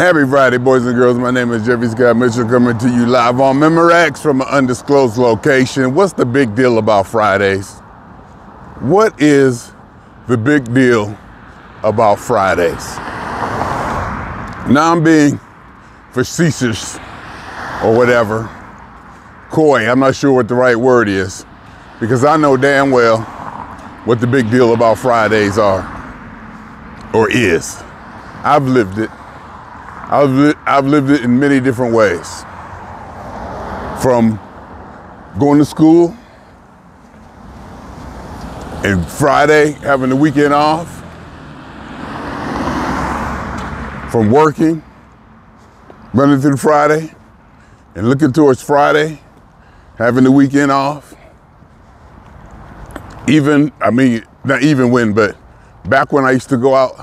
Happy Friday, boys and girls. My name is Jeffery Mitchell, coming to you live on Memorex from an undisclosed location. What's the big deal about Fridays? What is the big deal about Fridays? Now I'm being facetious or whatever, coy. I'm not sure what the right word is, because I know damn well what the big deal about Fridays are or is. I've lived it. I've lived it in many different ways. From going to school and Friday having the weekend off, from working, running through Friday and looking towards Friday, having the weekend off. Not even when, but back when I used to go out,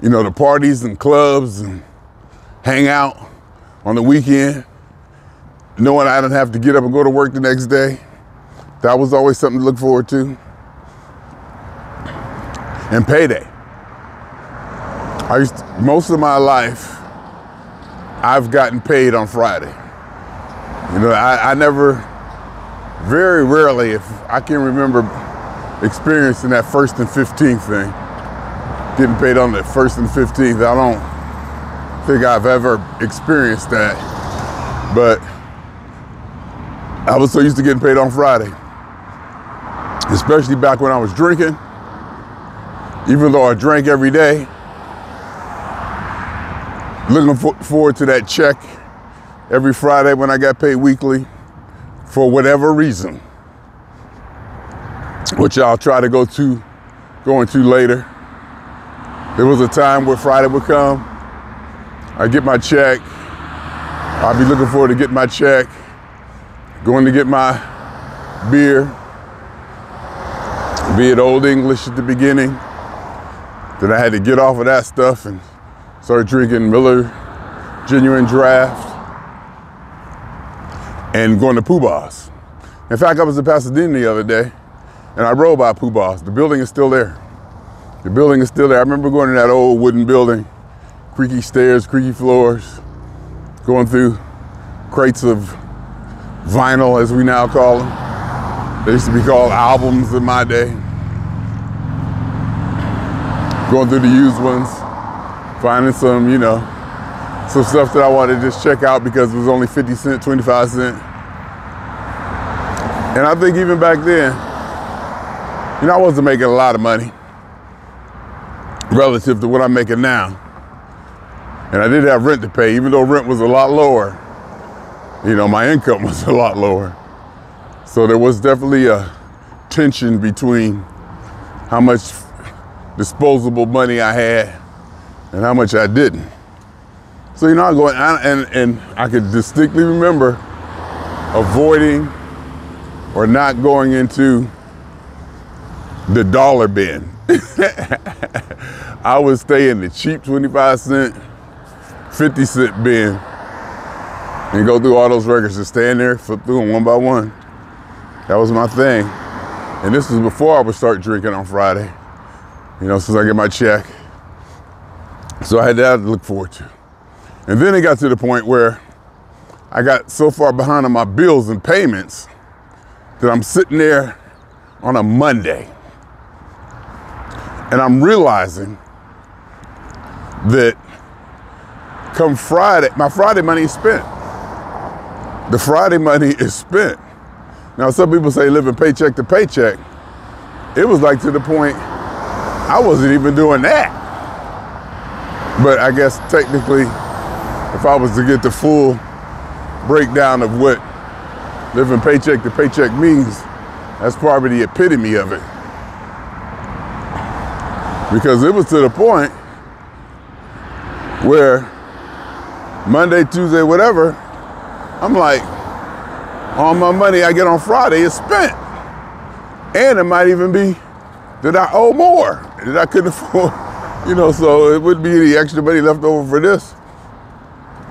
to parties and clubs and hang out on the weekend, knowing I didn't have to get up and go to work the next day. That was always something to look forward to. And payday. Most of my life, I've gotten paid on Friday. I never, very rarely, if I can remember experiencing that 1st and 15th thing, getting paid on the 1st and 15th. I don't think I've ever experienced that, but I was so used to getting paid on Friday, especially back when I was drinking. Even though I drank every day, looking forward to that check every Friday when I got paid weekly for whatever reason, which I'll try to go into later. There was a time where Friday would come, I'd get my check, I'd be looking forward to getting my check, going to get my beer, be it Old English at the beginning. Then I had to get off of that stuff and start drinking Miller Genuine Draft and going to Pooh's. In fact, I was in Pasadena the other day and I rode by Pooh's. The building is still there. The building is still there. I remember going to that old wooden building, creaky stairs, creaky floors, going through crates of vinyl, as we now call them. They used to be called albums in my day. Going through the used ones, finding some stuff that I wanted to just check out because it was only 50 cents, 25 cents. And I think even back then, I wasn't making a lot of money relative to what I'm making now. And I did have rent to pay, even though rent was a lot lower. My income was a lot lower. So there was definitely a tension between how much disposable money I had and how much I didn't. So, I go and I could distinctly remember avoiding or not going into the dollar bin. I would stay in the cheap 25 cent, 50 cent bin and go through all those records and stand there, flip through them one by one. That was my thing. And this was before I would start drinking on Friday, since I get my check. So I had that to look forward to. And then it got to the point where I got so far behind on my bills and payments that I'm sitting there on a Monday and I'm realizing that come Friday, my Friday money is spent. The Friday money is spent. Now, some people say living paycheck to paycheck. It was like to the point I wasn't even doing that. But I guess technically, if I was to get the full breakdown of what living paycheck to paycheck means, that's probably the epitome of it. Because it was to the point where Monday, Tuesday, whatever, I'm like, all my money I get on Friday is spent. And it might even be that I owe more, that I couldn't afford, so it would be the extra money left over for this.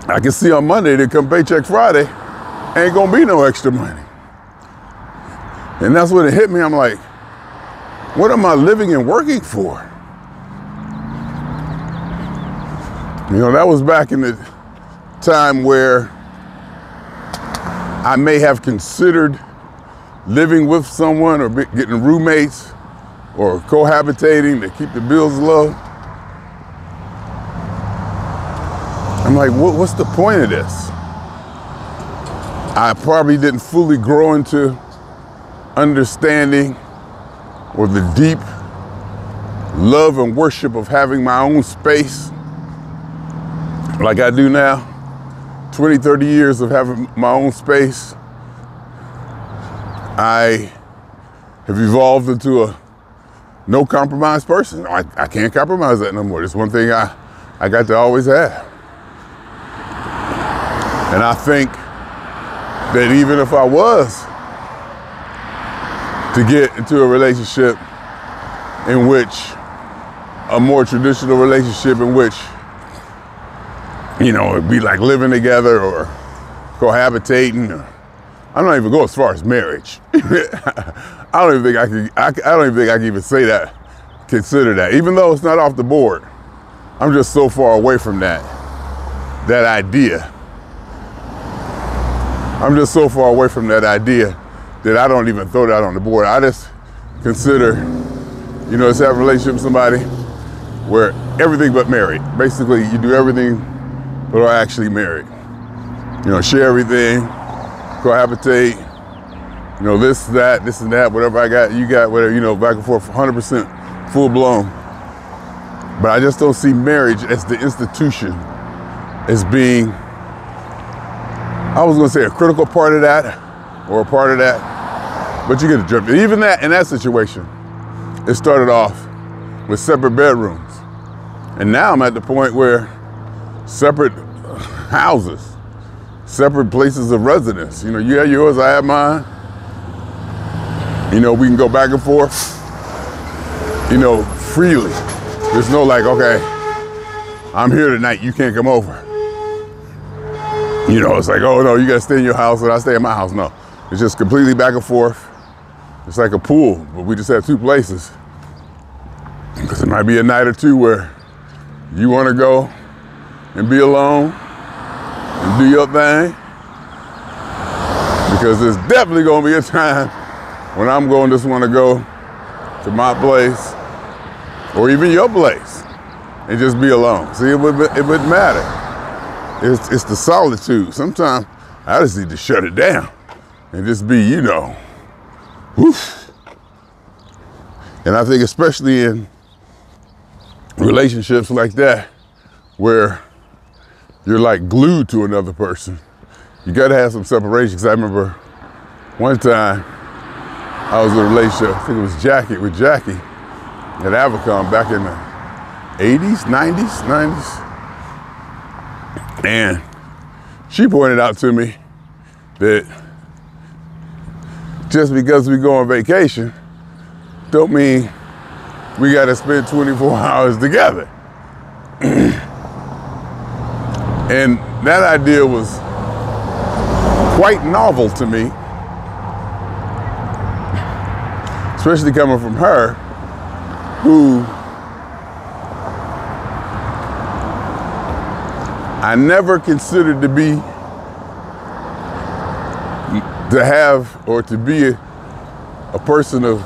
I can see on Monday that come paycheck Friday, ain't gonna be no extra money. And that's when it hit me. I'm like, what am I living and working for? You know, that was back in the time where I may have considered living with someone or getting roommates or cohabitating to keep the bills low. I'm like, what's the point of this? I probably didn't fully grow into understanding or the deep love and worship of having my own space like I do now. 20, 30 years of having my own space. I have evolved into a no compromise person. I can't compromise that no more. It's one thing I got to always have. And I think that even if I was to get into a relationship in which, a more traditional relationship in which, you know, it'd be like living together or cohabitating. Or, I'm not even go as far as marriage. I don't even think I can even say that, consider that. Even though it's not off the board, I'm just so far away from that idea. I'm just so far away from that idea that I don't even throw that on the board. I just consider, you know, just have a relationship with somebody where everything but married. Basically, you do everything but are actually married. You know, share everything, cohabitate, you know, this and that, whatever I got, you got, whatever, you know, back and forth, 100% full blown. But I just don't see marriage as the institution as being, I was gonna say a critical part of that, or a part of that, but you get a drift. Even that, in that situation, it started off with separate bedrooms. And now I'm at the point where separate houses, separate places of residence. You know, you have yours, I have mine. You know, we can go back and forth, you know, freely. There's no like, okay, I'm here tonight, you can't come over. You know, it's like, oh no, you gotta stay in your house and I stay in my house. No, it's just completely back and forth. It's like a pool, but we just have two places. Because it might be a night or two where you wanna go and be alone and do your thing. Because there's definitely gonna be a time when I'm going to just wanna go to my place or even your place and just be alone. See, it wouldn't matter. It's the solitude. Sometimes I just need to shut it down and just be, you know, whoosh. And I think especially in relationships like that, where you're like glued to another person, you gotta have some separation. Because I remember one time I was in a relationship, I think it was with Jackie at Avacom back in the 80s, 90s. And she pointed out to me that just because we go on vacation don't mean we gotta spend 24 hours together. And that idea was quite novel to me, especially coming from her, who I never considered to be a person of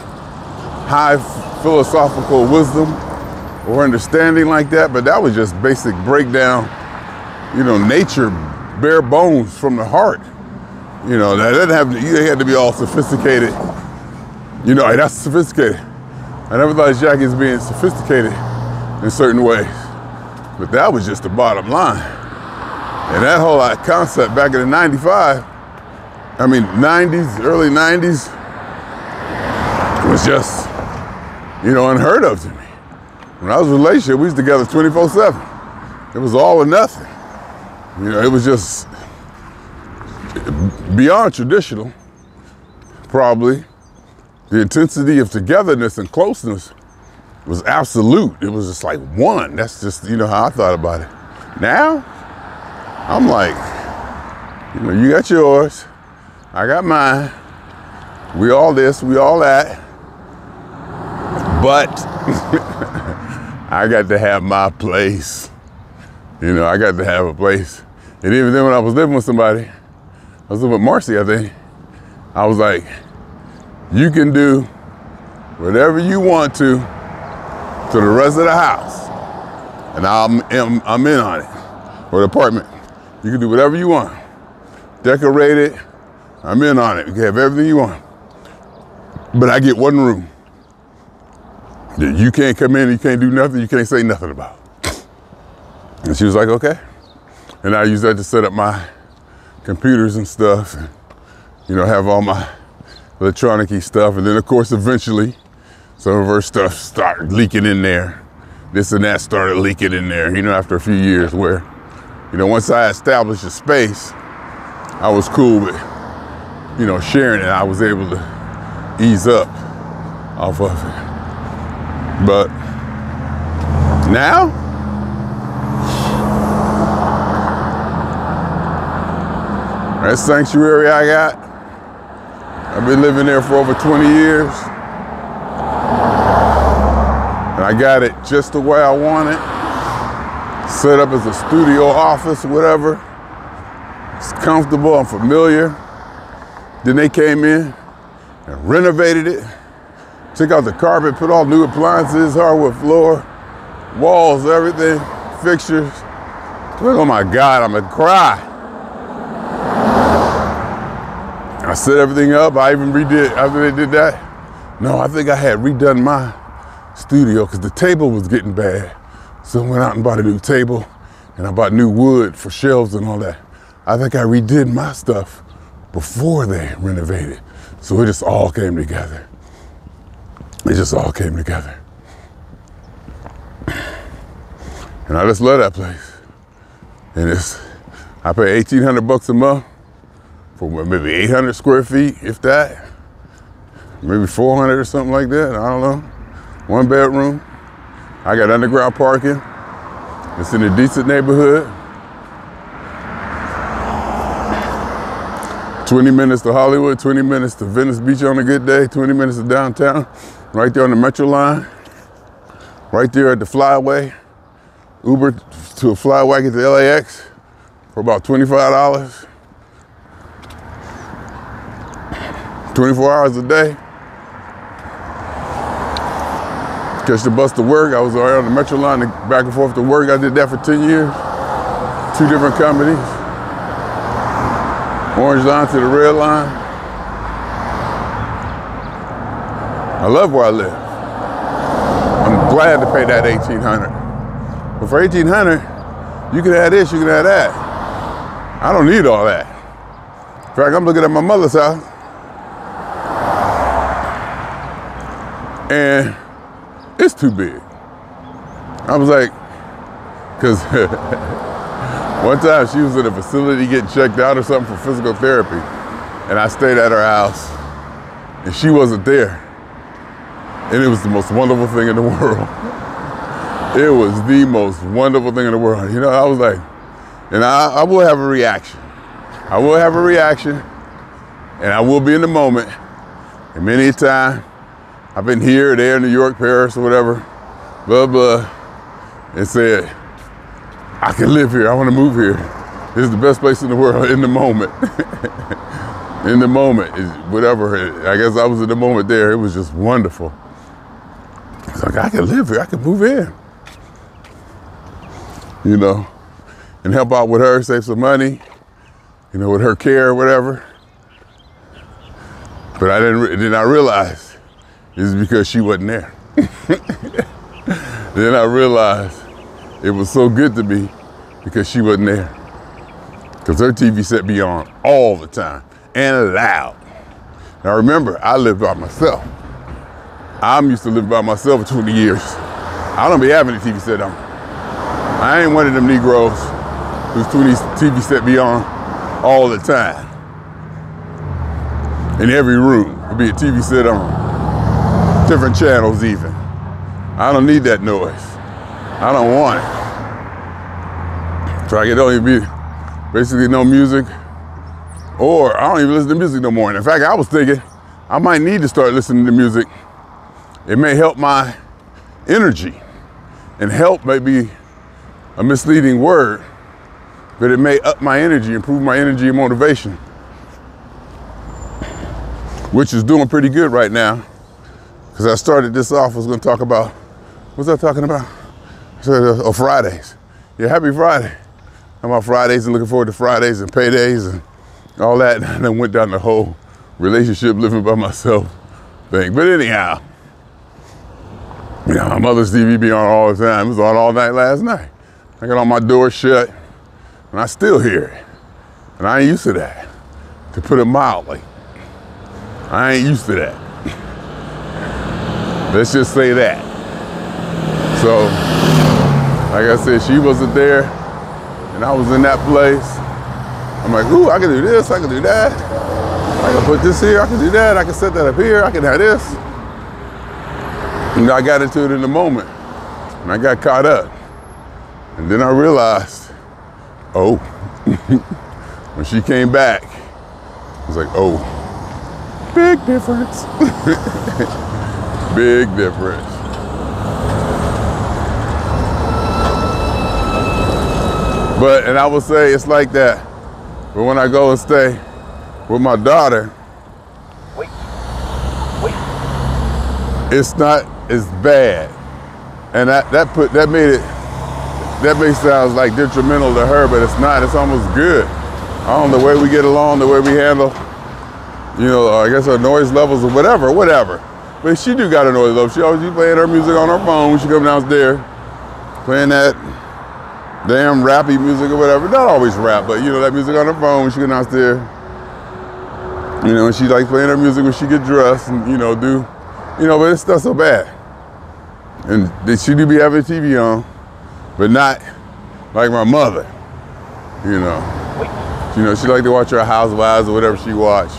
high philosophical wisdom or understanding like that, but that was just basic breakdown, you know, nature, bare bones from the heart. You know, that didn't have to, you had to be all sophisticated. You know, hey, that's sophisticated. I never thought of Jackie as being sophisticated in certain ways, but that was just the bottom line. And that whole concept back in the 90s, early 90s, was just, you know, unheard of to me. When I was in a relationship, we was together 24/7. It was all or nothing. You know, it was just beyond traditional, probably. The intensity of togetherness and closeness was absolute. It was just like one. That's just, you know, how I thought about it. Now, I'm like, you know, you got yours, I got mine, we all this, we all that, but I got to have my place. You know, I got to have a place. And even then when I was living with somebody, I was living with Marcy, I think, I was like, you can do whatever you want to the rest of the house. And I'm in on it, or the apartment. You can do whatever you want. Decorate it, I'm in on it. You can have everything you want. But I get one room that you can't come in, you can't do nothing, you can't say nothing about. And she was like, okay. And I use that to set up my computers and stuff, and, you know, have all my electronic-y stuff. And then of course, eventually, some of her stuff started leaking in there. This and that started leaking in there, you know, after a few years where, you know, once I established a space, I was cool with, you know, sharing it. I was able to ease up off of it. But now, that sanctuary I got, I've been living there for over 20 years. And I got it just the way I want it. Set up as a studio office or whatever. It's comfortable, I'm familiar. Then they came in and renovated it. Took out the carpet, put all new appliances, hardwood floor, walls, everything, fixtures. Oh my God, I'm gonna cry. I set everything up. I even redid, after they did that, no, I think I had redone my studio because the table was getting bad. So I went out and bought a new table and I bought new wood for shelves and all that. I think I redid my stuff before they renovated. So it just all came together. It just all came together. And I just love that place. And I pay 1,800 bucks a month for maybe 800 square feet, if that. Maybe 400 or something like that, I don't know. 1 bedroom. I got underground parking. It's in a decent neighborhood. 20 minutes to Hollywood, 20 minutes to Venice Beach on a good day, 20 minutes to downtown, right there on the Metro line, right there at the Flyway. Uber to a Flyway, get to LAX for about $25. 24 hours a day. Catch the bus to work. I was already on the Metro line back and forth to work. I did that for 10 years. 2 different companies. Orange line to the red line. I love where I live. I'm glad to pay that $1,800. But for $1,800, you can have this, you can have that. I don't need all that. In fact, I'm looking at my mother's house. And it's too big. I was like, because one time she was in a facility getting checked out or something for physical therapy. And I stayed at her house and she wasn't there. And it was the most wonderful thing in the world. It was the most wonderful thing in the world. You know, I was like, and I will have a reaction. I will have a reaction and I will be in the moment. And many a time, I've been here, there, New York, Paris, or whatever, blah, blah, and said, I can live here, I want to move here. This is the best place in the world in the moment. In the moment, whatever, I guess I was in the moment there, it was just wonderful. It's like, I can live here, I can move in. You know, and help out with her, save some money, you know, with her care or whatever. But then I realized, it's because she wasn't there. Then I realized it was so good to me because she wasn't there. Because her TV set me on all the time and loud. Now remember, I lived by myself. I'm used to living by myself for 20 years. I don't be having a TV set on. I ain't one of them Negroes whose TV set me on all the time. In every room, there'll be a TV set on. Different channels even. I don't need that noise. I don't want it. So I can only be basically no music, or I don't even listen to music no more. And in fact, I was thinking I might need to start listening to music. It may help my energy and help maybe a misleading word, but it may up my energy, improve my energy and motivation, which is doing pretty good right now. Because I started this off, I was going to talk about, what was I talking about? Oh, Fridays. Yeah, happy Friday. I'm on Fridays and looking forward to Fridays and paydays and all that. And then went down the whole relationship, living by myself thing. But anyhow, you know, my mother's TV be on all the time. It was on all night last night. I got all my doors shut and I still hear it. And I ain't used to that, to put it mildly. I ain't used to that. Let's just say that. So, like I said, she wasn't there, and I was in that place. I'm like, ooh, I can do this, I can do that. I can put this here, I can do that, I can set that up here, I can have this. And I got into it in the moment, and I got caught up. And then I realized, oh, when she came back, I was like, oh, big difference. Big difference. But, and I would say it's like that. But when I go and stay with my daughter, it's not as bad. And that may sound like detrimental to her, but it's not. It's almost good. I don't know, the way we get along, the way we handle, you know, I guess our noise levels or whatever. But she do got a noise level. She always be playing her music on her phone when she come downstairs, playing that damn rappy music or whatever. Not always rap, but you know, that music on her phone when she go downstairs. You know, and she likes playing her music when she get dressed and, you know, but it's not so bad. And she do be having TV on, but not like my mother, you know. You know, she like to watch her Housewives or whatever she watch.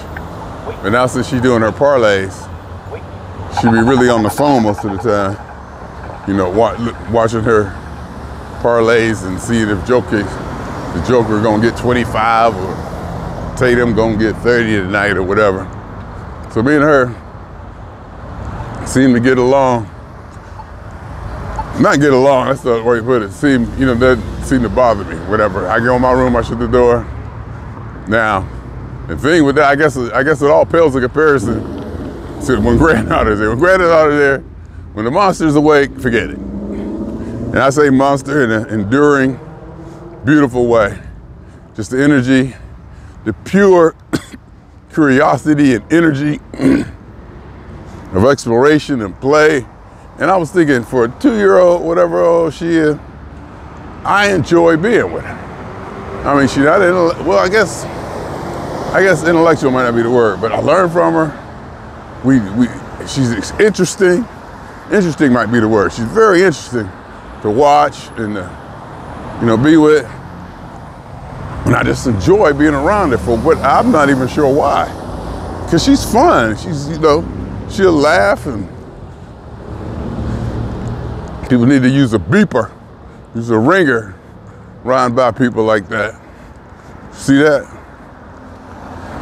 But now since she doing her parlays, she be really on the phone most of the time, you know, watching her parlays and seeing if the Joker gonna get 25 or Tatum gonna get 30 tonight or whatever. So me and her seem to get along. Not get along, that's the way you put it. Doesn't seem to bother me, whatever. I go in my room, I shut the door. Now, the thing with that, I guess it all pales in comparison to when granddaughter's there. When granddaughter's there, when the monster's awake, forget it. And I say monster in an enduring, beautiful way. Just the energy, the pure curiosity and energy of exploration and play. And I was thinking, for a 2-year-old, whatever old she is, I enjoy being with her. I mean, she's not, well, I guess intellectual might not be the word, but I learned from her. She's interesting. Interesting might be the word. She's very interesting to watch and be with. And I just enjoy being around her for what, I'm not even sure why. Because she's fun. She's, she'll laugh, and people need to use a beeper, use a ringer, around by people like that. See that?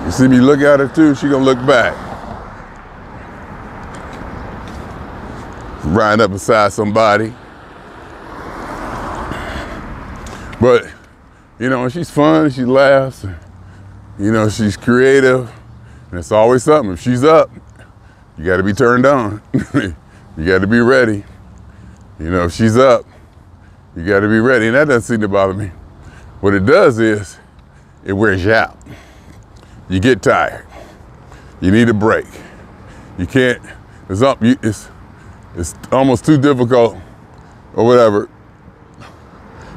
You see me look at her too, she gonna look back. Riding up beside somebody. But, she's fun, she laughs, she's creative, and it's always something. If she's up, you gotta be turned on. You gotta be ready. If she's up, you gotta be ready, and that doesn't seem to bother me. What it does is, it wears you out. You get tired. You need a break. You can't, it's almost too difficult or whatever.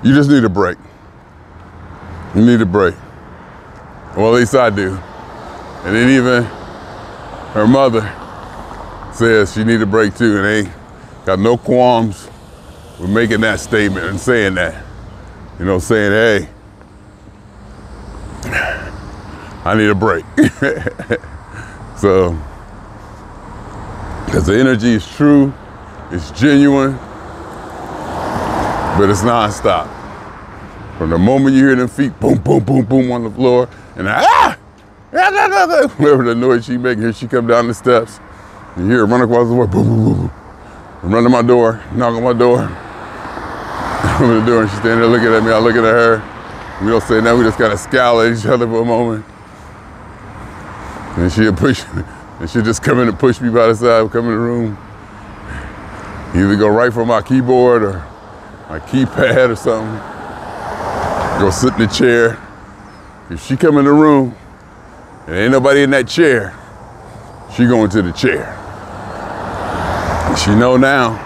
You just need a break. You need a break. Well, at least I do. And then even her mother says she need a break too, and they ain't got no qualms with making that statement and saying that. Saying, hey, I need a break. So, because the energy is true, it's genuine, but it's nonstop. From the moment you hear them feet, boom, boom, boom, boom on the floor, and whatever the noise she making, here she come down the steps, you hear her run across the way, boom, boom, boom, boom, and run to my door, knock on my door. open the door and she's standing there looking at me. I look at her. We don't say nothing. We just kind of scowl at each other for a moment. And she'll push me. And she'll just come in and push me by the side, come in the room. Either go right for my keyboard or my keypad or something. Go sit in the chair. If she come in the room and ain't nobody in that chair, she going to the chair. And she know now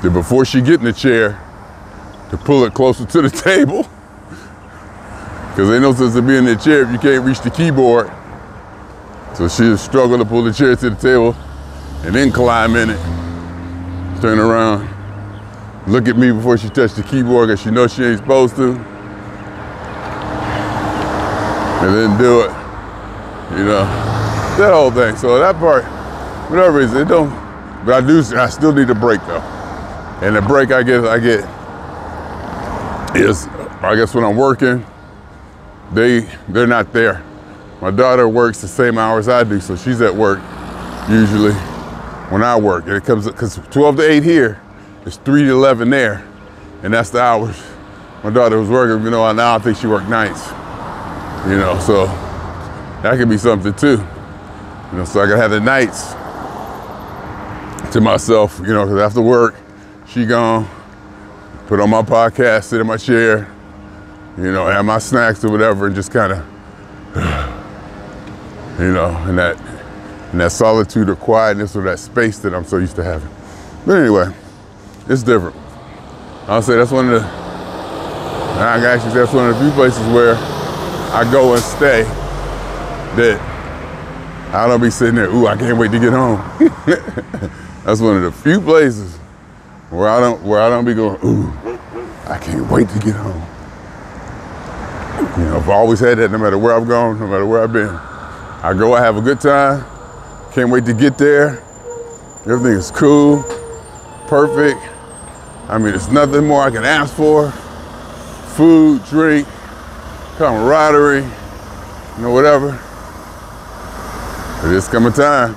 that before she get in the chair, to pull it closer to the table. Because ain't no sense in being in the chair if you can't reach the keyboard. So she'll struggle to pull the chair to the table and then climb in it, turn around, look at me before she touched the keyboard because she knows she ain't supposed to. And then do it, you know, that whole thing. So that part, whatever it is, it don't, but I still need a break though. And the break I get is, I guess when I'm working, they're not there. My daughter works the same hours I do, so she's at work usually when I work. And it comes, because 12 to 8 here, it's 3 to 11 there, and that's the hours my daughter was working. You know, now I think she worked nights. You know, so that could be something too. You know, so I can have the nights to myself, you know, because after work, she gone, put on my podcast, sit in my chair, you know, have my snacks or whatever, and just kind of, you know, in that solitude or quietness or that space that I'm so used to having. But anyway, it's different. I'll say that's one of the, actually that's one of the few places where I go and stay that I don't be sitting there, ooh, I can't wait to get home. That's one of the few places where I don't be going, ooh, I can't wait to get home. You know, I've always had that no matter where I've gone, no matter where I've been. I go, I have a good time, can't wait to get there. Everything is cool, perfect. I mean, there's nothing more I can ask for. Food, drink, camaraderie, you know, whatever. But it's coming time,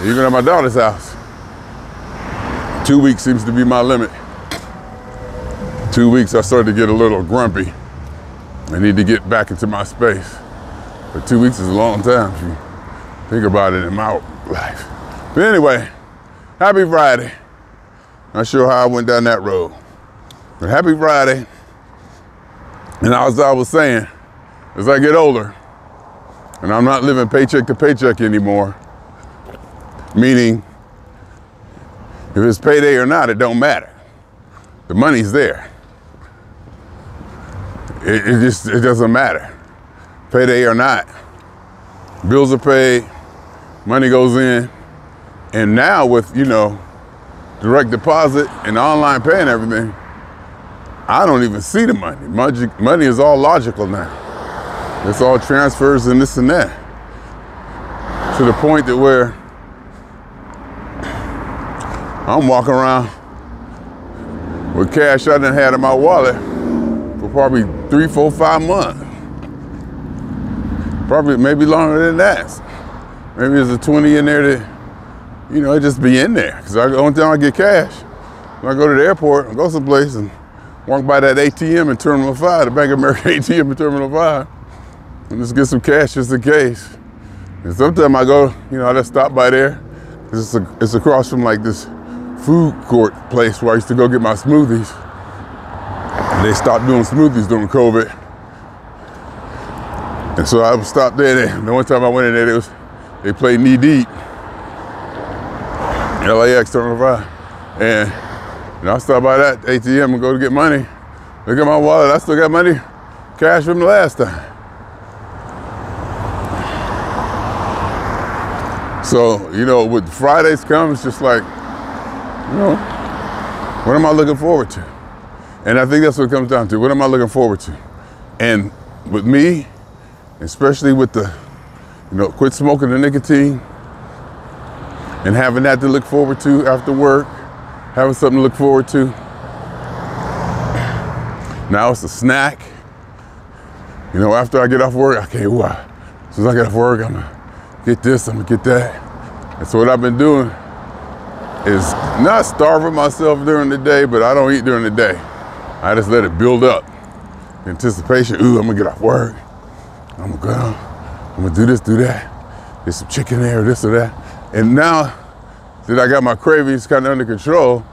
even at my daughter's house. 2 weeks seems to be my limit. 2 weeks, I started to get a little grumpy. I need to get back into my space. But 2 weeks is a long time if you think about it in my life. But anyway, happy Friday. Not sure how I went down that road. But happy Friday. And as I was saying, as I get older, and I'm not living paycheck to paycheck anymore, meaning if it's payday or not, it don't matter. The money's there. It doesn't matter. Payday or not. Bills are paid, money goes in, and now with, you know, direct deposit and online pay and everything, I don't even see the money. Money is all logical now. It's all transfers and this and that. To the point that where I'm walking around with cash I done had in my wallet for probably 3, 4, 5 months. Probably maybe longer than that. Maybe there's a 20 in there that, you know, it just be in there. Because the only time I get cash, when I go to the airport, I go someplace and walk by that ATM in Terminal 5, the Bank of America ATM in Terminal 5, and just get some cash just in case. And sometimes I go, you know, I just stop by there. It's across from like this food court place where I used to go get my smoothies. And they stopped doing smoothies during COVID. And so I would stop there. The one time I went in there, they played Knee Deep, LAX Terminal 5. And I stopped by that ATM and go to get money. Look at my wallet, I still got money, cash from the last time. So, you know, with Fridays come, it's just like, you know, what am I looking forward to? And I think that's what it comes down to. What am I looking forward to? And with me, especially with the, you know, quit smoking the nicotine and having that to look forward to after work, having something to look forward to. Now it's a snack. You know, after I get off work, okay, as soon as I get off work, I'm gonna get this, I'm gonna get that. And so what I've been doing is not starving myself during the day, but I don't eat during the day. I just let it build up. Anticipation, ooh, I'm gonna get off work. I'm gonna do this, do that. There's some chicken there, this or that. And now that I got my cravings kind of under control,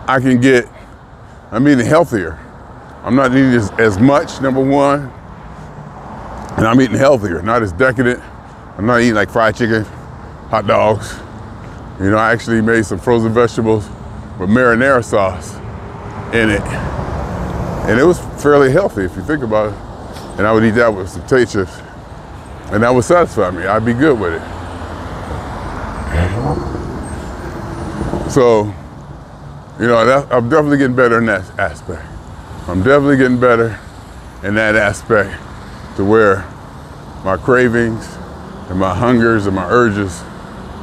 I'm eating healthier. I'm not eating as much, number one, and I'm eating healthier, not as decadent. I'm not eating like fried chicken, hot dogs. You know, I actually made some frozen vegetables with marinara sauce in it. And it was fairly healthy if you think about it. And I would eat that with some potato chips. And that would satisfy me. I'd be good with it. So, you know, I'm definitely getting better in that aspect. I'm definitely getting better in that aspect to where my cravings and my hungers and my urges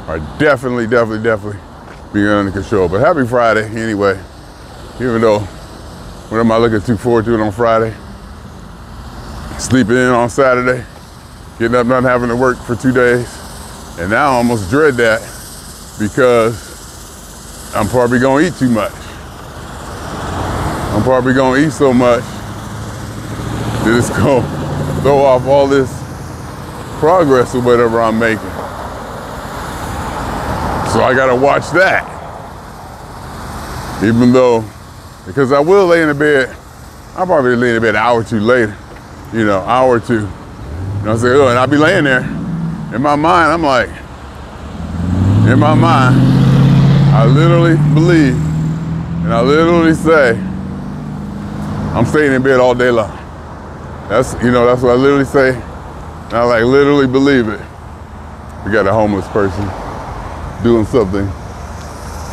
are definitely being under control. But happy Friday anyway, even though what am I looking forward to on Friday? Sleeping in on Saturday, getting up not having to work for 2 days. And now I almost dread that because I'm probably gonna eat too much. I'm probably gonna eat so much that it's gonna throw off all this progress or whatever I'm making. So I gotta watch that. Even though, because I will lay in the bed, I'll probably lay in the bed an hour or two later, you know, hour or two. You know what I'm saying? And I'll be laying there. In my mind, I'm like, in my mind, I literally believe, and I literally say, I'm staying in bed all day long. That's, you know, that's what I literally say. And I like literally believe it. We got a homeless person doing something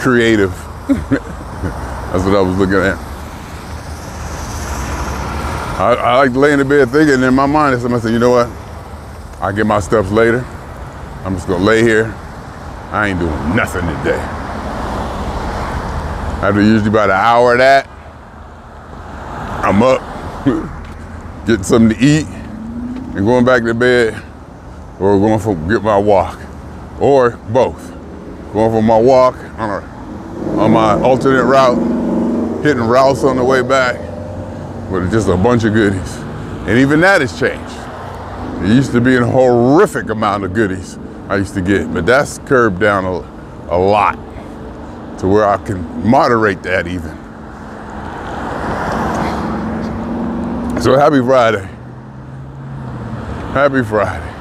creative. That's what I was looking at. I like to lay in the bed thinking, and in my mind, somebody said, you know what? I'll get my steps later. I'm just gonna lay here. I ain't doing nothing today. After usually about an hour of that, I'm up, getting something to eat, and going back to bed, or going for get my walk, or both. Going for my walk on my alternate route, hitting routes on the way back with just a bunch of goodies. And even that has changed. It used to be a horrific amount of goodies I used to get, but that's curbed down a lot to where I can moderate that even. So happy Friday. Happy Friday.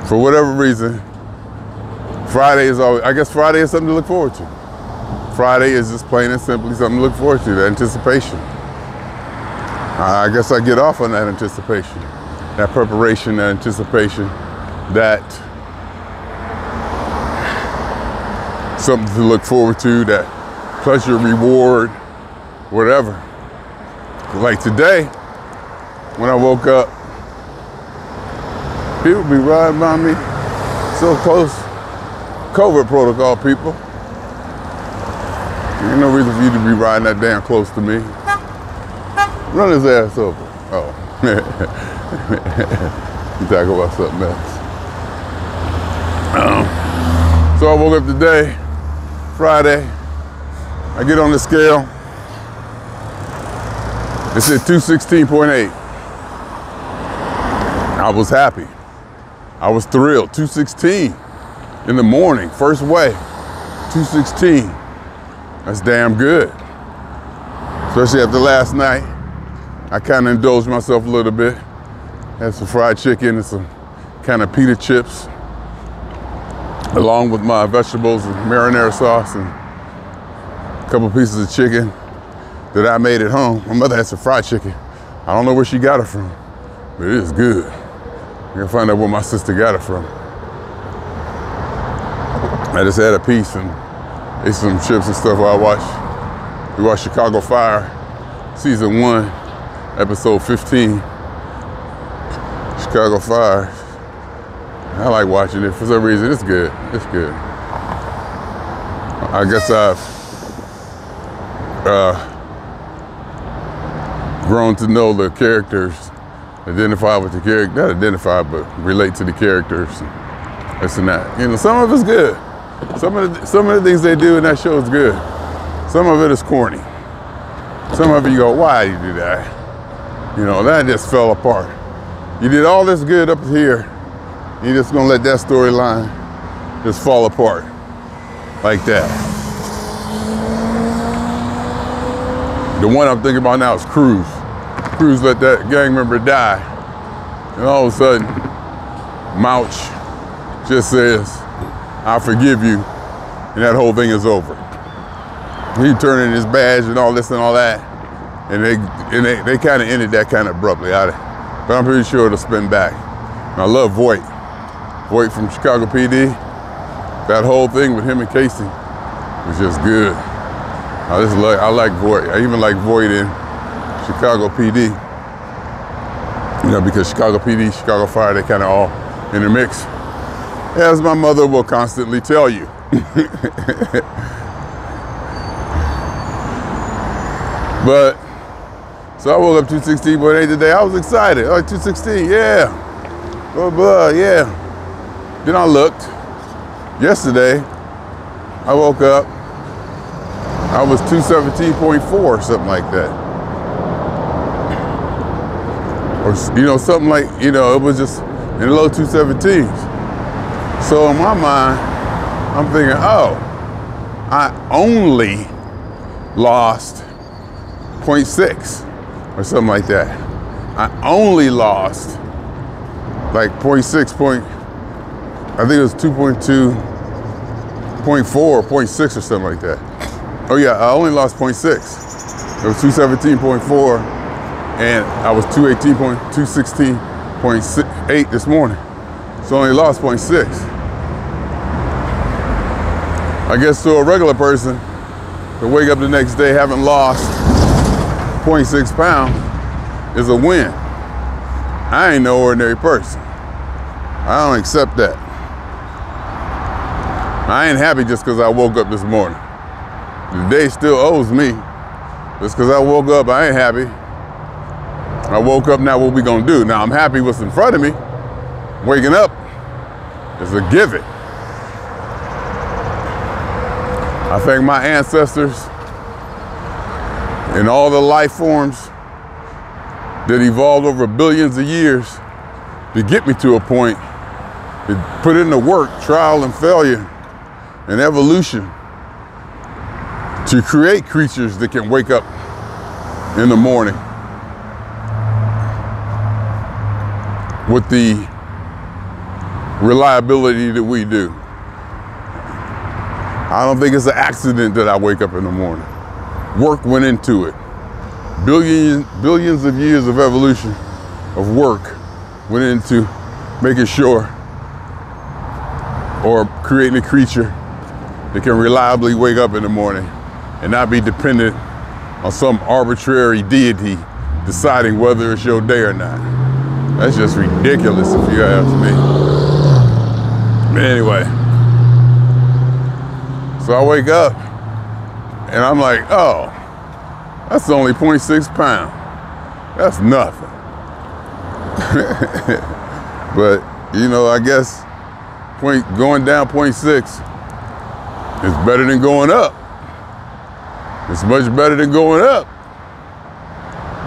For whatever reason, Friday is always, I guess Friday is something to look forward to. Friday is just plain and simply something to look forward to, the anticipation. I guess I get off on that anticipation, that preparation, that anticipation, that something to look forward to, that pleasure, reward, whatever. Like today, when I woke up, people be riding by me so close. COVID protocol, people. Ain't no reason for you to be riding that damn close to me. Run his ass over. Oh. You talking about something else. So I woke up today, Friday. I get on the scale. It said 216.8. I was happy. I was thrilled. 216 in the morning, first way. 216. That's damn good. Especially after last night. I kind of indulged myself a little bit. Had some fried chicken and some kind of pita chips, along with my vegetables and marinara sauce and a couple pieces of chicken that I made at home. My mother had some fried chicken. I don't know where she got it from, but it is good. I gotta find out where my sister got it from. I just had a piece and ate some chips and stuff while we watched Chicago Fire, season 1, episode 15. Chicago Fire. I like watching it for some reason. It's good. It's good. I guess I've grown to know the characters, identify with the character, not identify, but relate to the characters, this and that. You know, some of it's good. Some of the things they do in that show is good. Some of it is corny. Some of it you go, why did you do that? You know, that just fell apart. You did all this good up here. You're just gonna let that storyline just fall apart like that. The one I'm thinking about now is Cruz. Cruz let that gang member die. And all of a sudden, Mouch just says, I forgive you, and that whole thing is over. He turned in his badge and all this and all that, and they kind of ended that kind of abruptly. But I'm pretty sure it'll spin back. And I love Voight. Voight from Chicago PD. That whole thing with him and Casey was just good. I like Voight. I even like Voight in Chicago PD. You know, because Chicago PD, Chicago Fire, they kind of all in the mix. As my mother will constantly tell you. But, so I woke up 216.8 today. I was excited. Oh, 216, yeah. Blah, blah, yeah. Then I looked. Yesterday, I woke up. I was 217.4 or something like that. Or, you know, something like, you know, it was just in the low 217s. So in my mind, I'm thinking, oh, I only lost 0.6 or something like that. I only lost like 0.6 I think it was 2.2, 0.4 or 0.6 or something like that. Oh yeah, I only lost 0.6. It was 217.4 and I was 216.8 this morning. So I only lost 0.6. I guess to a regular person, to wake up the next day having lost 0.6 pounds is a win. I ain't no ordinary person. I don't accept that. I ain't happy just because I woke up this morning. The day still owes me. Just because I woke up, I ain't happy. I woke up, now what we gonna do? Now I'm happy what's in front of me. Waking up is a given. I thank my ancestors and all the life forms that evolved over billions of years to get me to a point, to put in the work, trial and failure, and evolution to create creatures that can wake up in the morning with the reliability that we do. I don't think it's an accident that I wake up in the morning. Work went into it. Billions of years of evolution of work went into making sure or creating a creature that can reliably wake up in the morning and not be dependent on some arbitrary deity deciding whether it's your day or not. That's just ridiculous if you ask me. But anyway, so I wake up and I'm like, oh, that's only 0.6 pounds. That's nothing. But, you know, I guess going down 0.6 is better than going up. It's much better than going up.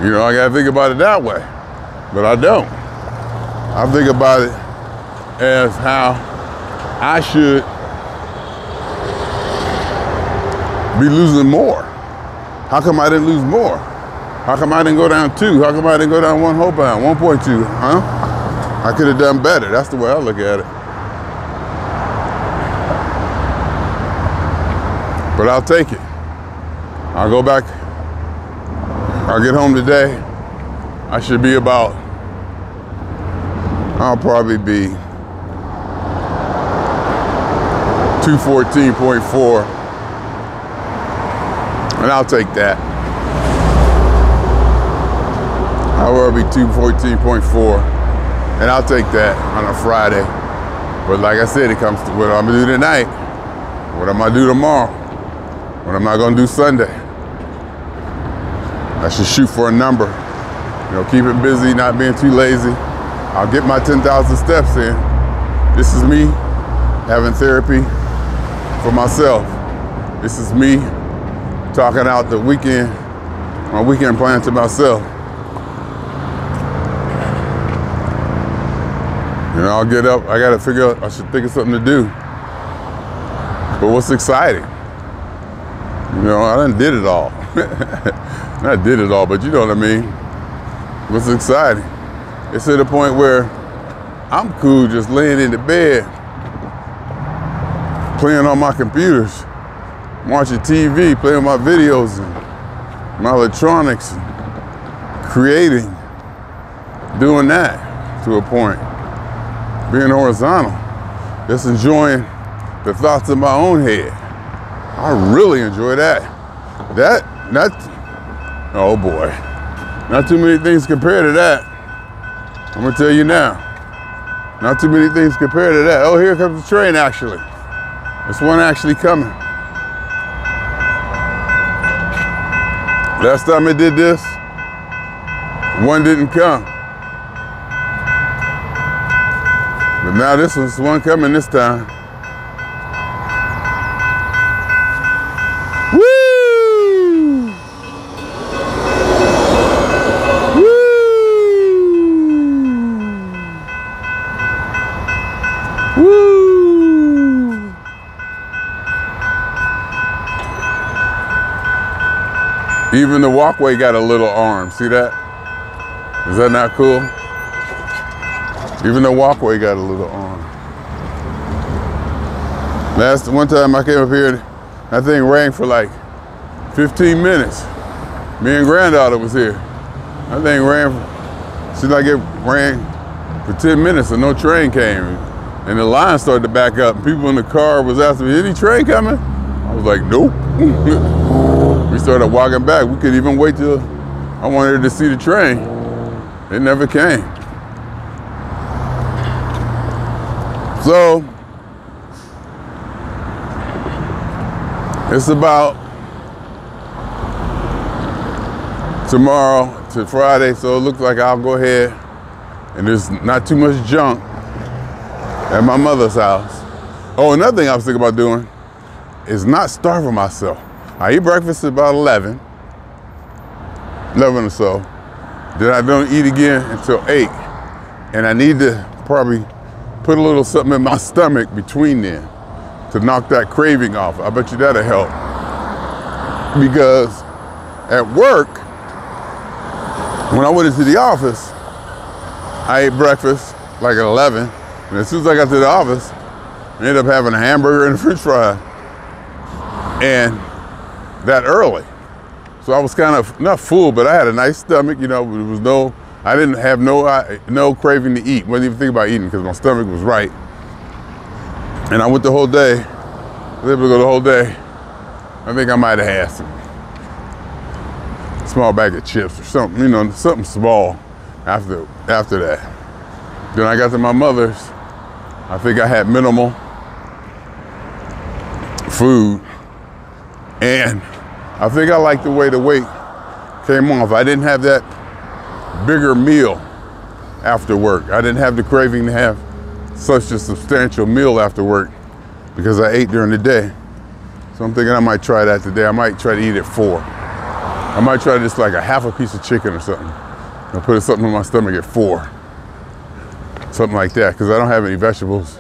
You know, I gotta think about it that way, but I don't. I think about it as how I should be losing more. How come I didn't lose more? How come I didn't go down 2? How come I didn't go down 1 whole pound, 1.2, huh? I could have done better. That's the way I look at it. But I'll take it. I'll go back. I'll get home today. I should be about, I'll probably be 214.4. And I'll take that. I will be 214.4. And I'll take that on a Friday. But like I said, it comes to what I'm gonna do tonight, what I'm gonna do tomorrow, what I'm not gonna do Sunday. I should shoot for a number. You know, keep it busy, not being too lazy. I'll get my 10,000 steps in. This is me having therapy for myself. This is me talking out the weekend, my weekend plan to myself. You know, I'll get up, I gotta figure out, I should think of something to do. But what's exciting? You know, I done did it all. Not did it all, but you know what I mean. What's exciting? It's to the point where I'm cool just laying in the bed, playing on my computers, watching TV, playing my videos and my electronics, and creating, doing that to a point. Being horizontal, just enjoying the thoughts of my own head. I really enjoy that. Oh boy. Not too many things compared to that. I'm gonna tell you now. Not too many things compared to that. Oh, here comes the train actually. There's one actually coming. Last time it did this, one didn't come. But now this one's one coming this time. Woo! Woo! Woo! Even the walkway got a little arm. See that? Is that not cool? Even the walkway got a little arm. One time I came up here, that thing rang for like 15 minutes. Me and granddaughter was here. That thing seemed like it rang for 10 minutes and no train came. And the line started to back up. And people in the car was asking me, any train coming? I was like, nope. We started walking back. We couldn't even wait till I wanted to see the train. It never came. So, it's about tomorrow to Friday, so it looks like I'll go ahead and there's not too much junk at my mother's house. Oh, another thing I was thinking about doing is not starving myself. I eat breakfast at about 11 or so. Then I don't eat again until 8. And I need to probably put a little something in my stomach between then to knock that craving off. I bet you that'll help. Because at work, when I went into the office, I ate breakfast like at 11. And as soon as I got to the office, I ended up having a hamburger and a french fry. And that early. So I was kind of, not full, but I had a nice stomach, you know, I didn't have no craving to eat. Wasn't even thinking about eating because my stomach was right. And I went the whole day, I was able to go the whole day. I think I might have had some small bag of chips or something, you know, something small after that. Then I got to my mother's. I think I had minimal food. And I think I liked the way the weight came off. I didn't have that bigger meal after work. I didn't have the craving to have such a substantial meal after work because I ate during the day. So I'm thinking I might try that today. I might try to eat at 4. I might try just like a half a piece of chicken or something. I'll put something in my stomach at 4. Something like that, because I don't have any vegetables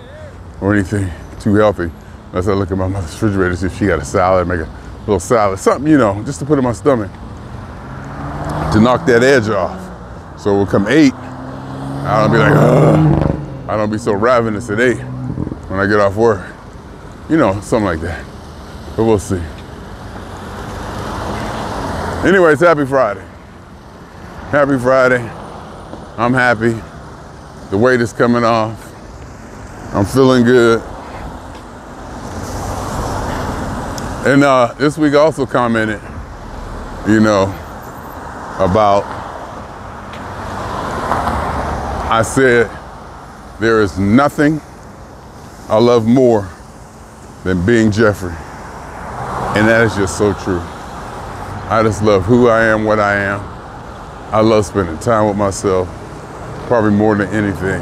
or anything too healthy. Unless I look at my mother's refrigerator, see if she got a salad, make a little salad, something, you know, just to put in my stomach to knock that edge off. So we'll come 8, I don't be like, ugh. I don't be so ravenous at 8 when I get off work. You know, something like that. But we'll see. Anyways, happy Friday. Happy Friday. I'm happy. The weight is coming off. I'm feeling good. And this week I also commented, you know, about, I said, there is nothing I love more than being Jeffrey. And that is just so true. I just love who I am, what I am. I love spending time with myself, probably more than anything.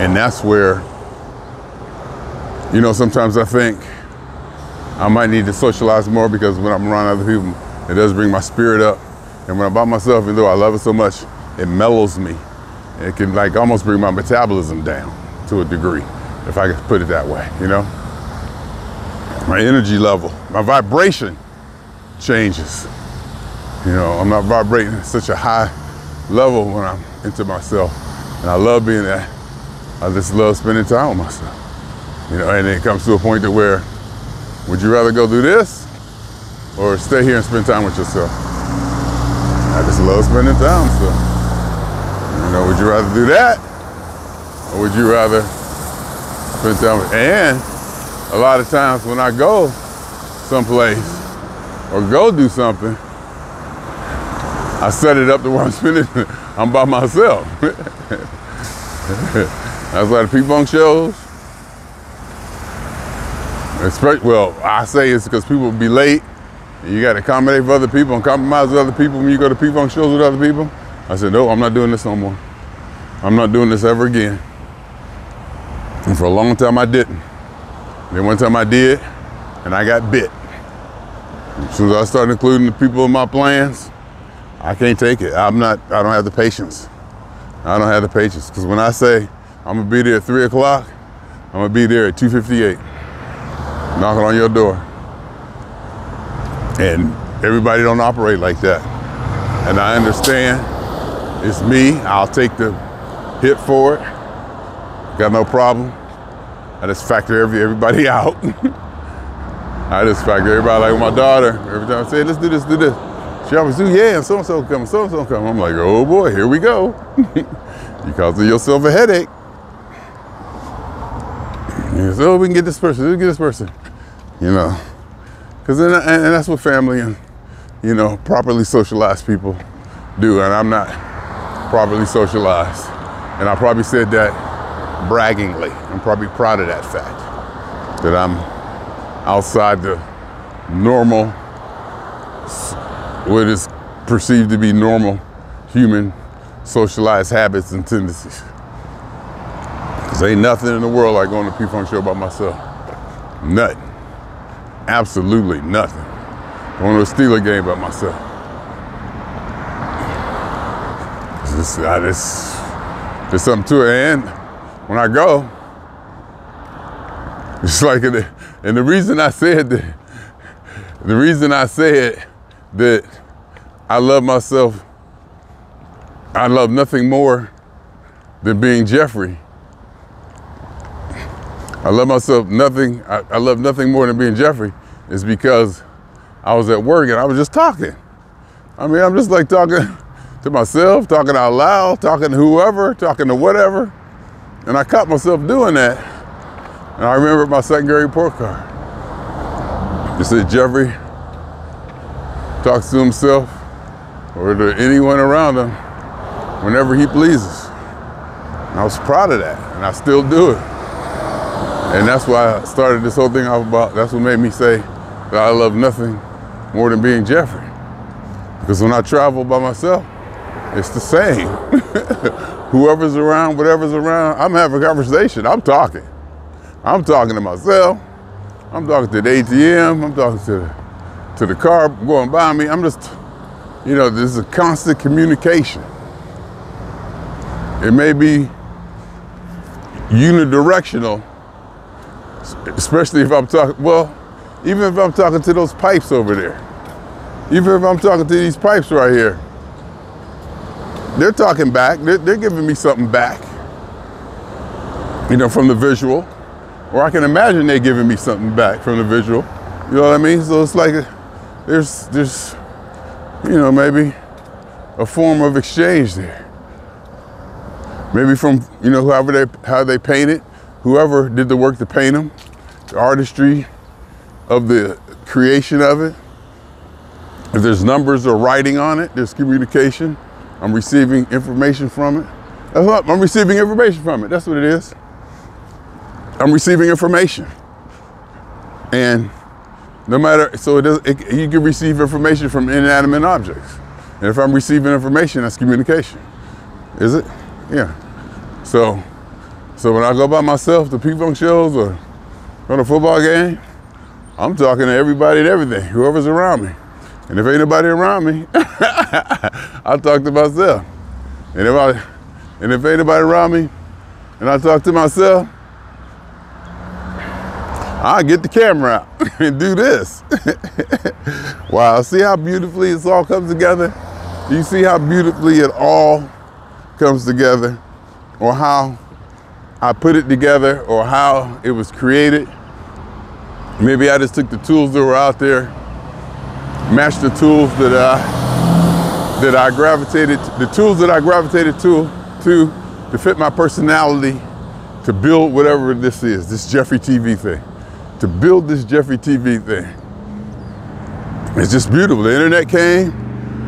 And that's where You know, sometimes I think I might need to socialize more, because when I'm around other people, it does bring my spirit up. And when I'm by myself, even though I love it so much, it mellows me. It can like almost bring my metabolism down to a degree, if I could put it that way, you know? My energy level, my vibration changes. You know, I'm not vibrating at such a high level when I'm into myself. And I love being that. I just love spending time with myself. You know, and it comes to a point to where, would you rather go do this or stay here and spend time with yourself? I just love spending time with myself. You know, would you rather do that or would you rather spend time with, and a lot of times when I go someplace or go do something, I set it up to where I'm spending, I'm by myself. That's why the P-Funk shows, well, I say it's because people will be late, and you got to accommodate for other people and compromise with other people when you go to P-Funk shows with other people. I said, no, I'm not doing this no more. I'm not doing this ever again. And for a long time I didn't. Then one time I did, and I got bit. As soon as I started including the people in my plans, I can't take it. I don't have the patience. I don't have the patience, because when I say I'm gonna be there at 3 o'clock, I'm gonna be there at 2:58, knocking on your door. And everybody don't operate like that. And I understand, it's me, I'll take the hit for it. Got no problem. I just factor everybody out. I just factor everybody, like with my daughter. Every time I say, let's do this, do this. She always do, yeah, and so-and-so coming, so-and-so coming. I'm like, oh boy, here we go. You causing yourself a headache. So we can get this person, we can get this person. You know, because and that's what family and, you know, properly socialized people do. And I'm not properly socialized. And I probably said that braggingly. I'm probably proud of that fact, that I'm outside the normal, what is perceived to be normal human socialized habits and tendencies. Because ain't nothing in the world like going to a P-Funk show by myself. Nothing. Absolutely nothing. Going to a Steeler game by myself. There's something to it. And when I go, it's like, and the reason I said that I love myself, I love nothing more than being Jeffrey. I love myself nothing, I love nothing more than being Jeffrey, is because I was at work and I was just talking. I mean, I'm just like talking to myself, talking out loud, talking to whoever, talking to whatever. And I caught myself doing that. And I remember my secondary report card. It said, Jeffrey talks to himself or to anyone around him whenever he pleases. And I was proud of that, and I still do it. And that's why I started this whole thing off about, that's what made me say that I love nothing more than being Jeffrey. Because when I travel by myself, it's the same. Whoever's around, whatever's around, I'm having a conversation, I'm talking. I'm talking to myself, I'm talking to the ATM, I'm talking to the car going by me. I'm just, you know, there's a constant communication. It may be unidirectional, especially if I'm talking, well, even if I'm talking to those pipes over there, even if I'm talking to these pipes right here, they're talking back, they're giving me something back, you know, from the visual, or I can imagine they're giving me something back from the visual, you know what I mean? So it's like, there's, you know, maybe a form of exchange there. Maybe from, you know, how they painted, whoever did the work to paint them, the artistry of the creation of it. If there's numbers or writing on it, there's communication. I'm receiving information from it. That's what I'm receiving information from it. That's what it is. I'm receiving information. And no matter, so you can receive information from inanimate objects. And if I'm receiving information, that's communication. Is it? Yeah. So when I go by myself to P-Funk shows or on a football game, I'm talking to everybody and everything, whoever's around me. And if ain't nobody around me, I talk to myself. And if ain't nobody around me and I talk to myself, I get the camera out and do this. Wow, see how beautifully this all comes together? Do you see how beautifully it all comes together? Or how I put it together, or how it was created? Maybe I just took the tools that were out there, matched the tools that I gravitated to fit my personality, to build whatever this is, this Jeffery TV thing. To build this Jeffery TV thing. It's just beautiful. The internet came,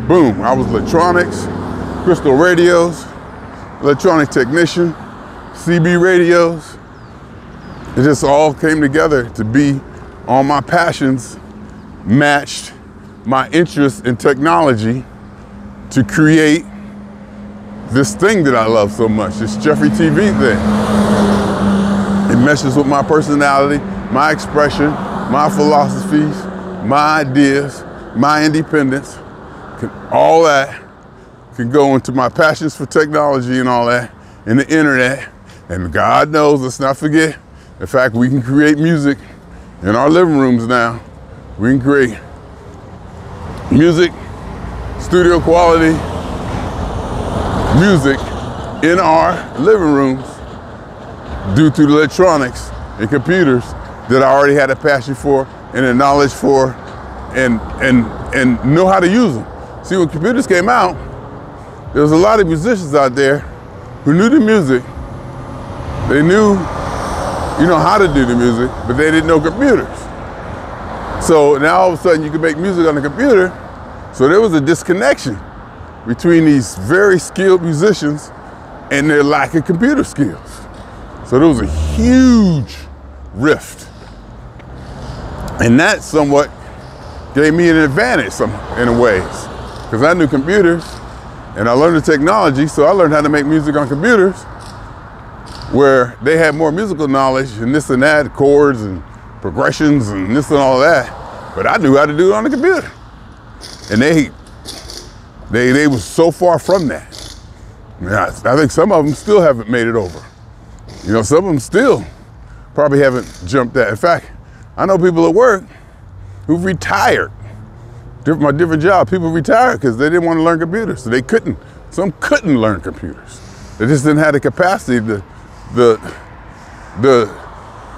boom, I was electronics, crystal radios, electronic technician, CB radios. It just all came together to be all my passions matched my interest in technology to create this thing that I love so much, this Jeffery TV thing. It meshes with my personality, my expression, my philosophies, my ideas, my independence. All that can go into my passions for technology and all that, and the internet. And God knows, let's not forget, the fact we can create music in our living rooms now. We can create music, studio quality music in our living rooms due to the electronics and computers that I already had a passion for and a knowledge for and know how to use them. See, when computers came out, there was a lot of musicians out there who knew the music. They knew, how to do the music, but they didn't know computers. So now all of a sudden you can make music on the computer. So there was a disconnection between these very skilled musicians and their lack of computer skills. So there was a huge rift. And that somewhat gave me an advantage in ways, because I knew computers and I learned the technology, so I learned how to make music on computers where they had more musical knowledge and this and that, chords and progressions and this and all that, but I knew how to do it on the computer. And they were so far from that. I think some of them still haven't made it over. Some of them still probably haven't jumped that. In fact, I know people at work who've retired. My different job, people retired because they didn't want to learn computers. So some couldn't learn computers. They just didn't have the capacity, the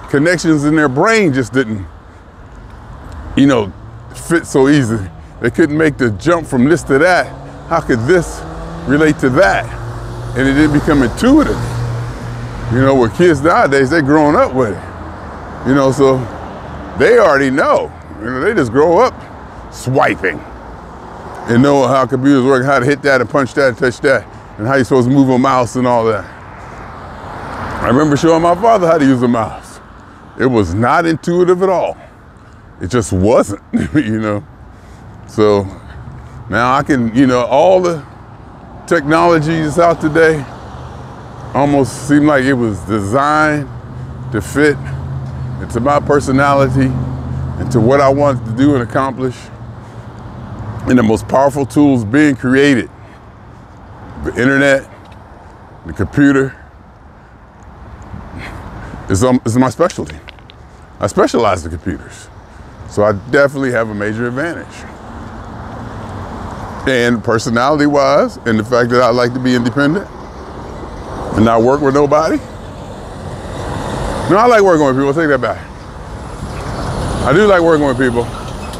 connections in their brain just didn't, fit so easily. They couldn't make the jump from this to that. How could this relate to that? And it didn't become intuitive. With kids nowadays, they're growing up with it. So they already know. They just grow up swiping and know how computers work, how to hit that and punch that and touch that, and how you're supposed to move a mouse and all that. I remember showing my father how to use a mouse. It was not intuitive at all. It just wasn't, So now I can, all the technologies out today almost seem like it was designed to fit into my personality, into what I wanted to do and accomplish. And the most powerful tools being created, the internet, the computer, is my specialty. I specialize in computers. So I definitely have a major advantage. And personality-wise, and the fact that I like to be independent and not work with nobody. No, I like working with people, take that back. I do like working with people.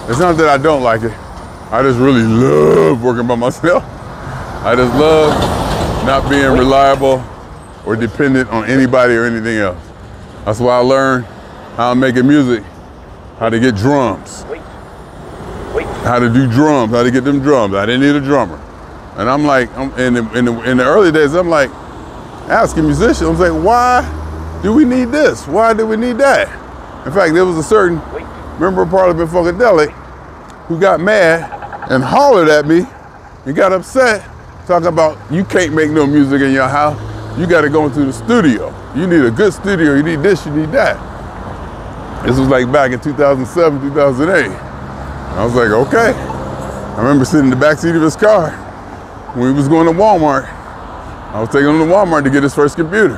It's not that I don't like it. I just really love working by myself. I just love not being reliable or dependent on anybody or anything else. That's why I learned how I'm making music, how to get drums, how to do drums, how to get them drums. I didn't need a drummer. And I'm like, in the early days, I'm like asking musicians, I'm like, why do we need this? Why do we need that? In fact, there was a certain member of Parliament Funkadelic who got mad and hollered at me and got upset, talking about, you can't make no music in your house. You got to go into the studio. You need a good studio. You need this, you need that. This was like back in 2007, 2008. I was like, okay. I remember sitting in the back seat of his car when he was going to Walmart. I was taking him to Walmart to get his first computer.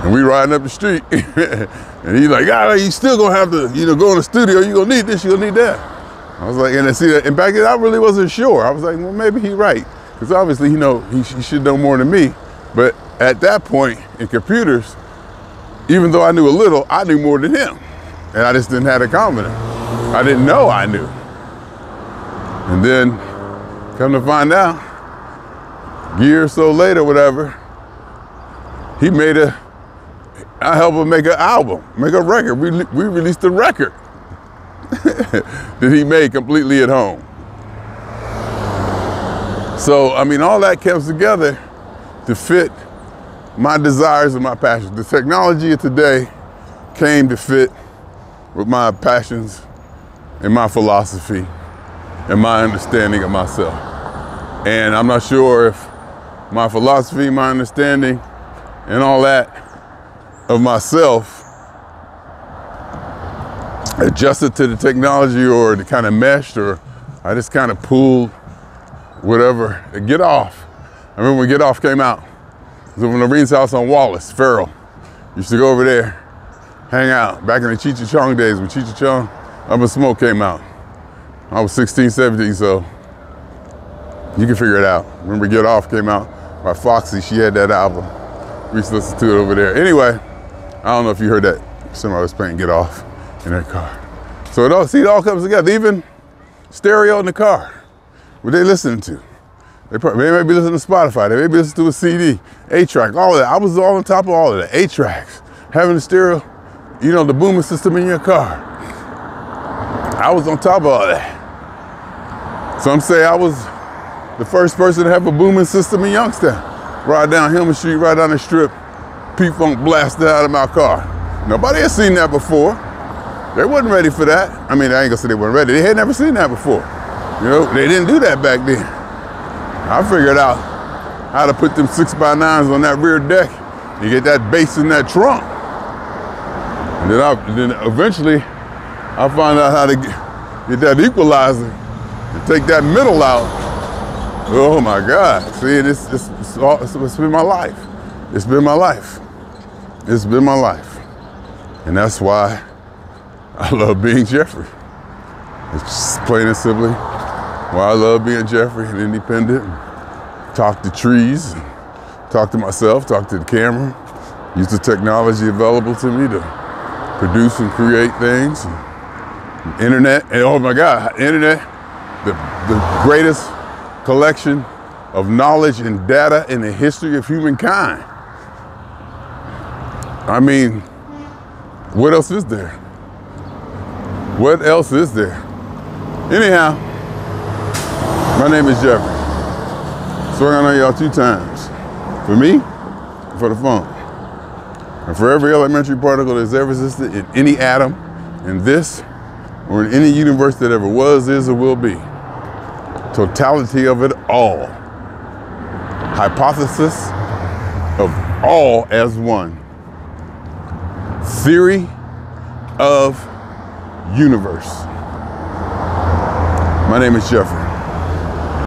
And we riding up the street. And he's like, you still gonna have to, go in the studio. You gonna need this, you gonna need that. I was like, and back then I really wasn't sure. I was like, well, maybe he's right. Because obviously, he should know more than me. But at that point in computers, even though I knew a little, I knew more than him. And I just didn't have the confidence. I didn't know I knew. And then, come to find out, a year or so later, whatever, I helped him make an album, make a record. We released a record that he made completely at home. So, I mean, all that comes together to fit my desires and my passions. The technology of today came to fit with my passions and my philosophy and my understanding of myself. And I'm not sure if my philosophy, my understanding, and all that of myself adjusted to the technology, or the kind of meshed, or I just kind of pulled whatever. Get Off. I remember when Get Off came out. It was over in Lorraine's house on Wallace, Farrell. Used to go over there, hang out. Back in the Cheech and Chong days, when Cheech and Chong, Up in Smoke came out. I was 16, 17, so you can figure it out. Remember Get Off came out by Foxy. She had that album. We used to listen to it over there. Anyway, I don't know if you heard that. Somebody was playing Get Off in their car. So it all comes together. Even stereo in the car. What they listening to? They may be listening to Spotify. They may be listening to a CD, 8-track, all of that. I was all on top of all of that. 8-tracks, having the stereo, the booming system in your car. I was on top of all that. Some say I was the first person to have a booming system in Youngstown. Ride down Hillman Street, right down the strip, P-Funk blasted out of my car. Nobody had seen that before. They wasn't ready for that. I mean, I ain't gonna say they weren't ready. They had never seen that before. They didn't do that back then. I figured out how to put them 6x9s on that rear deck and get that bass in that trunk. And then eventually, I found out how to get that equalizer and take that middle out. Oh my God. See, it's been my life. It's been my life. It's been my life. And that's why I love being Jeffrey. It's just plain and simply why I love being Jeffrey and independent. Talk to trees, talk to myself, talk to the camera, use the technology available to me to produce and create things. Internet, and oh my God, internet, the greatest collection of knowledge and data in the history of humankind. I mean, what else is there? What else is there? Anyhow, my name is Jeffery. Swear on y'all 2 times. For me, and for the phone. And for every elementary particle that's ever existed in any atom, in this, or in any universe that ever was, is, or will be. Totality of it all. Hypothesis of all as one. Theory of universe. My name is Jeffrey.